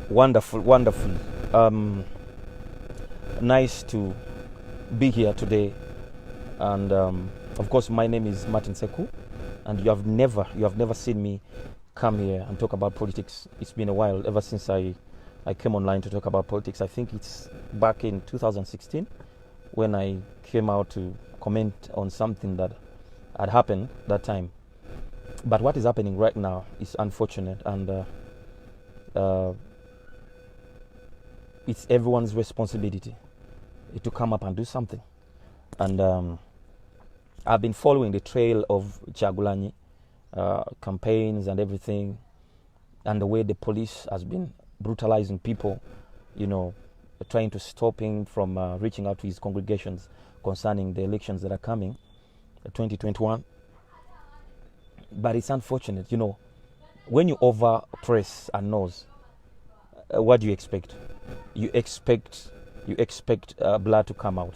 Wonderful, wonderful. Nice to be here today. And of course, my name is Martin Seku, and you have never seen me come here and talk about politics. It's been a while ever since I came online to talk about politics. I think it's back in 2016 when I came out to comment on something that had happened that time. But what is happening right now is unfortunate, and it's everyone's responsibility to come up and do something. And I've been following the trail of Kyagulanyi campaigns and everything, and the way the police has been brutalizing people, trying to stop him from reaching out to his congregations concerning the elections that are coming, 2021. But it's unfortunate, when you overpress a nose, what do you expect? You expect blood to come out.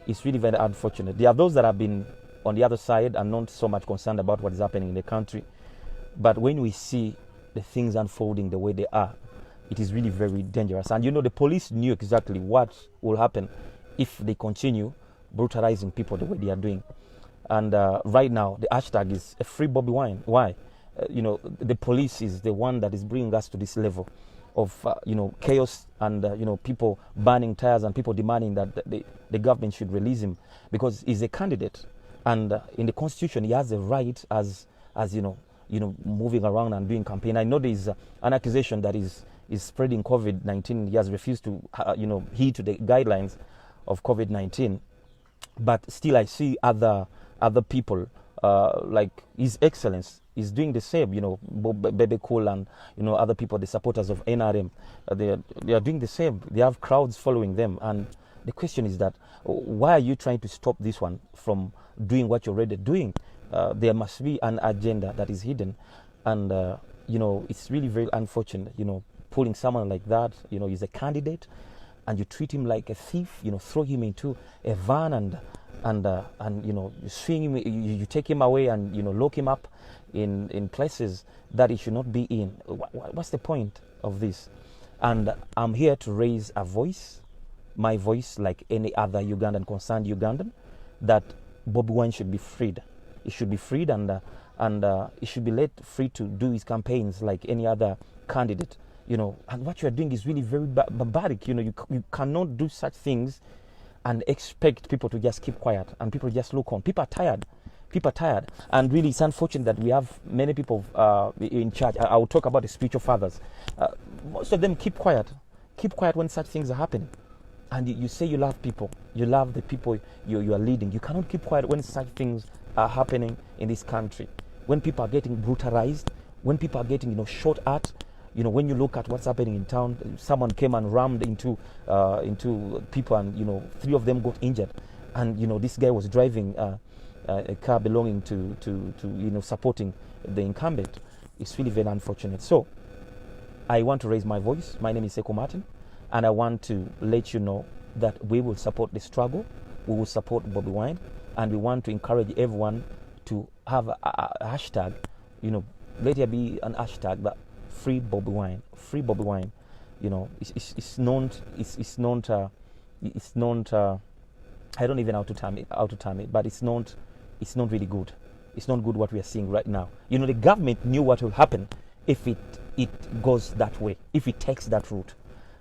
It's really very unfortunate. There are those that have been on the other side and not so much concerned about what is happening in the country. But when we see the things unfolding the way they are, it is really very dangerous. And the police knew exactly what will happen if they continue brutalizing people the way they are doing. And right now, the hashtag is a free Bobby Wine. Why? The police is the one that is bringing us to this level of chaos and people burning tires and people demanding that the government should release him because he's a candidate, and in the constitution he has a right as moving around and doing campaign. I know there is an accusation that is spreading COVID-19. He has refused to heed to the guidelines of COVID-19, but still I see other people like His Excellence is doing the same, Bebe Cool and other people, the supporters of NRM, they are doing the same. They have crowds following them, and the question is that why are you trying to stop this one from doing what you're already doing? There must be an agenda that is hidden, and it's really very unfortunate. Pulling someone like that, he's a candidate, and you treat him like a thief. Throw him into a van and you swing him, you take him away and lock him up in places that he should not be in. What's the point of this? And I'm here to raise a voice, my voice, like any other Ugandan, concerned Ugandan, that Bobi Wine should be freed. He should be freed, and he should be let free to do his campaigns like any other candidate. And what you are doing is really very barbaric. You cannot do such things and expect people to just keep quiet and people just look on. People are tired. And really it's unfortunate that we have many people in charge. I will talk about the spiritual fathers. Most of them keep quiet when such things are happening. And you say you love people, you love the people you are leading. You cannot keep quiet when such things are happening in this country. When people are getting brutalized, when people are getting shot at. When you look at what's happening in town, someone came and rammed into people, and 3 of them got injured, and this guy was driving a car belonging to supporting the incumbent. It's really very unfortunate. So I want to raise my voice. My name is Seku Martin, and I want to let you know that we will support the struggle. We will support Bobi Wine, and we want to encourage everyone to have a hashtag. Let there be an hashtag that free Bobi Wine. Free Bobi Wine. It's not. I don't even know how to term it, but it's not really good. It's not good what we are seeing right now. The government knew what will happen if it goes that way, if it takes that route,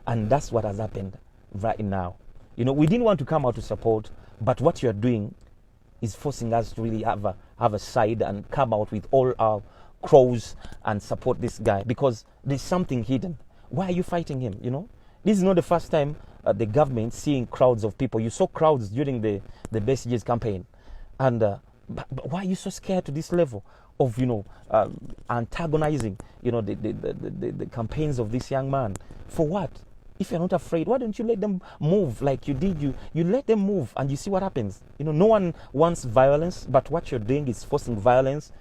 and that's what has happened right now. We didn't want to come out to support, but what you are doing is forcing us to really have a side and come out with all our crows and support this guy because there's something hidden. Why are you fighting him? This is not the first time the government seeing crowds of people. You saw crowds during the Besigye's campaign, and but why are you so scared to this level of antagonizing the campaigns of this young man? For what? If you're not afraid, why don't you let them move like you did? You let them move and you see what happens. No one wants violence, but what you're doing is forcing violence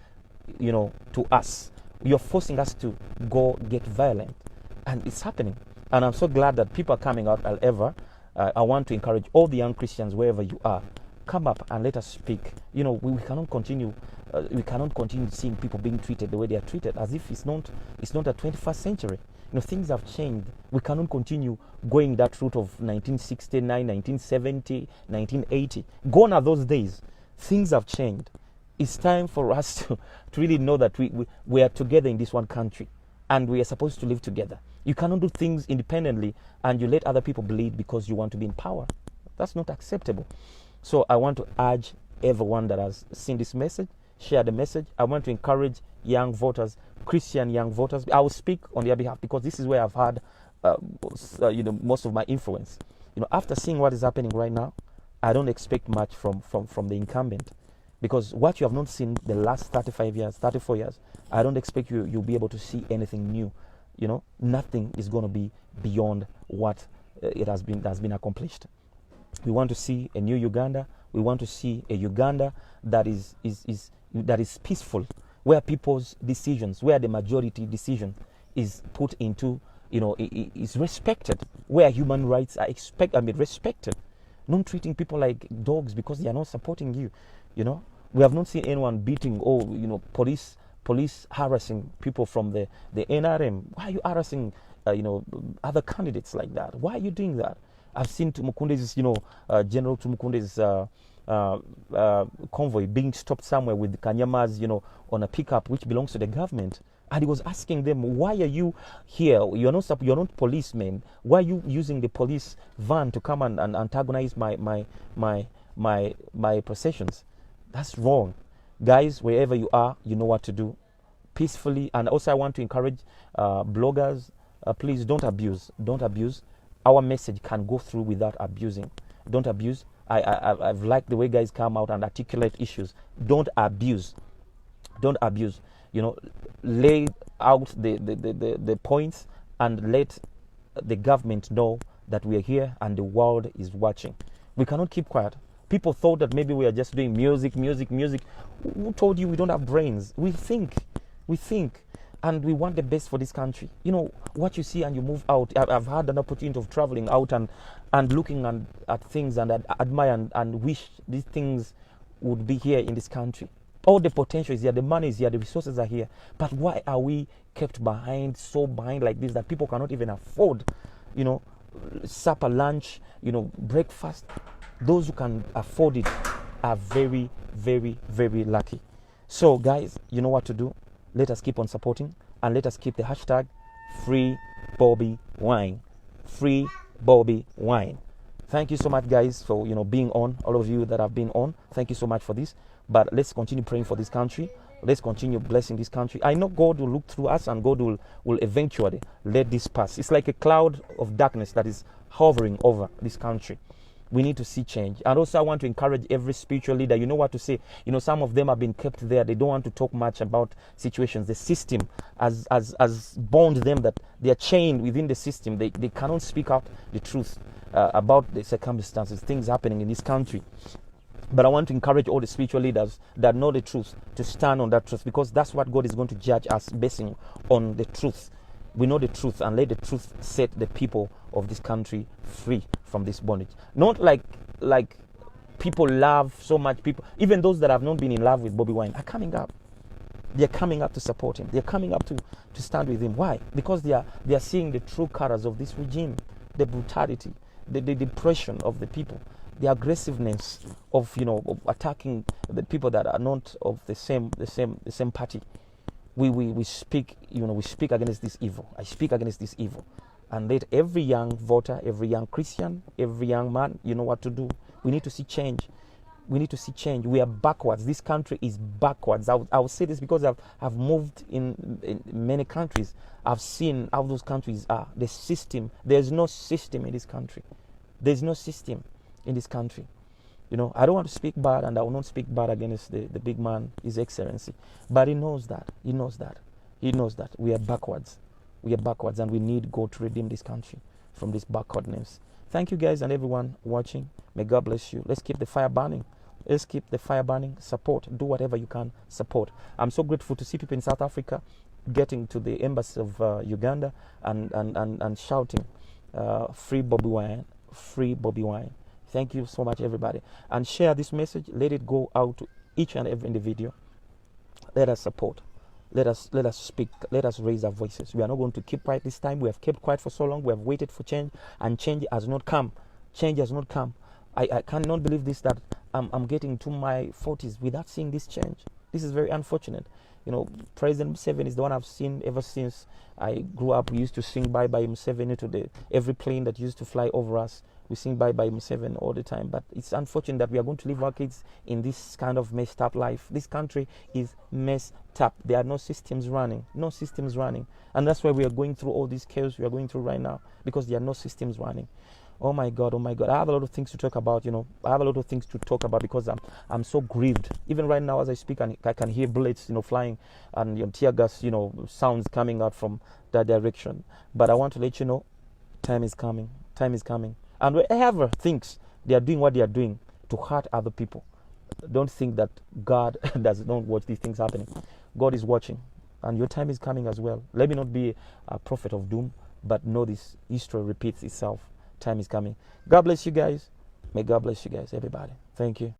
to us. You're forcing us to go get violent, and it's happening. And I'm so glad that people are coming out. I want to encourage all the young Christians wherever you are, come up and let us speak. We cannot continue. We cannot continue seeing people being treated the way they are treated, as if it's not a 21st century. things have changed. We cannot continue going that route of 1969, 1970, 1980. Gone are those days. Things have changed. It's time for us to really know that we are together in this one country, and we are supposed to live together. You cannot do things independently and you let other people bleed because you want to be in power. That's not acceptable. So I want to urge everyone that has seen this message, share the message. I want to encourage young voters, Christian young voters. I will speak on their behalf because this is where I've had most of my influence. After seeing what is happening right now, I don't expect much from the incumbent, because what you have not seen the last 35 years, 34 years, I don't expect you'll be able to see anything new. Nothing is going to be beyond what has been accomplished. We want to see a new Uganda. We want to see a Uganda that is peaceful, where people's decisions, where the majority decision is put into, is respected, where human rights are respected. Not treating people like dogs because they are not supporting you. We have not seen anyone beating police harassing people from the NRM. Why are you harassing other candidates like that? Why are you doing that? I've seen Tumukunde's General Tumukunde's convoy being stopped somewhere with Kanyamas on a pickup which belongs to the government, and he was asking them, why are you here? You're not policemen. Why are you using the police van to come and antagonize my processions? That's wrong. Guys, wherever you are, you know what to do peacefully. And also I want to encourage bloggers, please don't abuse. Don't abuse. Our message can go through without abusing. Don't abuse. I've liked the way guys come out and articulate issues. Don't abuse. Don't abuse. Lay out the points and let the government know that we are here and the world is watching. We cannot keep quiet. People thought that maybe we are just doing music. Who told you we don't have brains? We think, and we want the best for this country. What you see and you move out. I've had an opportunity of traveling out and looking at things and admire and wish these things would be here in this country. All the potential is here, the money is here, the resources are here. But why are we kept so behind like this that people cannot even afford, supper, lunch, breakfast? Those who can afford it are very, very, very lucky. So guys, you know what to do. Let us keep on supporting, and let us keep the hashtag Free Bobby Wine. Free Bobby Wine. Thank you so much, guys, for being on. All of you that have been on, thank you so much for this. But let's continue praying for this country. Let's continue blessing this country. I know God will look through us, and God will eventually let this pass. It's like a cloud of darkness that is hovering over this country. We need to see change. And also I want to encourage every spiritual leader. You know what to say. Some of them have been kept there. They don't want to talk much about situations. The system has bound them, that they are chained within the system. They cannot speak out the truth about the circumstances, things happening in this country. But I want to encourage all the spiritual leaders that know the truth to stand on that truth, because that's what God is going to judge us, basing on the truth. We know the truth, and let the truth set the people of this country free from this bondage. Not like people love so much. People, even those that have not been in love with Bobby Wine, are coming up. They're coming up to support him. They're coming up to stand with him. Why? Because they are seeing the true colors of this regime, the brutality, the depression of the people, the aggressiveness of attacking the people that are not of the same party. We speak against this evil. I speak against this evil. And let every young voter, every young Christian, every young man, you know what to do. We need to see change. We need to see change. We are backwards. This country is backwards. I will say this because I've moved in many countries. I've seen how those countries are. The system, there's no system in this country. There's no system in this country. I don't want to speak bad, and I will not speak bad against the big man, His Excellency. But he knows that. He knows that. He knows that. We are backwards. We are backwards, and we need God to redeem this country from this backwardness. Thank you, guys, and everyone watching. May God bless you. Let's keep the fire burning. Let's keep the fire burning. Support. Do whatever you can. Support. I'm so grateful to see people in South Africa getting to the embassy of Uganda and shouting, "Free Bobby Wine. Free Bobby Wine." Thank you so much, everybody. And share this message. Let it go out to each and every individual. Let us support. Let us speak. Let us raise our voices. We are not going to keep quiet this time. We have kept quiet for so long. We have waited for change, and change has not come. Change has not come. I cannot believe this, that I'm getting to my 40s without seeing this change. This is very unfortunate. You know, President Museveni is the one I've seen ever since I grew up. We used to sing Bye Bye Museveni to every plane that used to fly over us. We sing Bye Bye Museveni all the time. But it's unfortunate that we are going to leave our kids in this kind of messed up life. This country is messed up. There are no systems running. No systems running. And that's why we are going through all this chaos we are going through right now, because there are no systems running. Oh my God, oh my God. I have a lot of things to talk about, you know. I have a lot of things to talk about because I'm so grieved. Even right now as I speak, and I can hear bullets, you know, flying, and tear gas, you know, sounds coming out from that direction. But I want to let you know, time is coming. Time is coming. And whoever thinks they are doing what they are doing to hurt other people, don't think that God does not watch these things happening. God is watching, and your time is coming as well. Let me not be a prophet of doom, but know this: history repeats itself. Time is coming. God bless you guys. May God bless you guys, everybody. Thank you.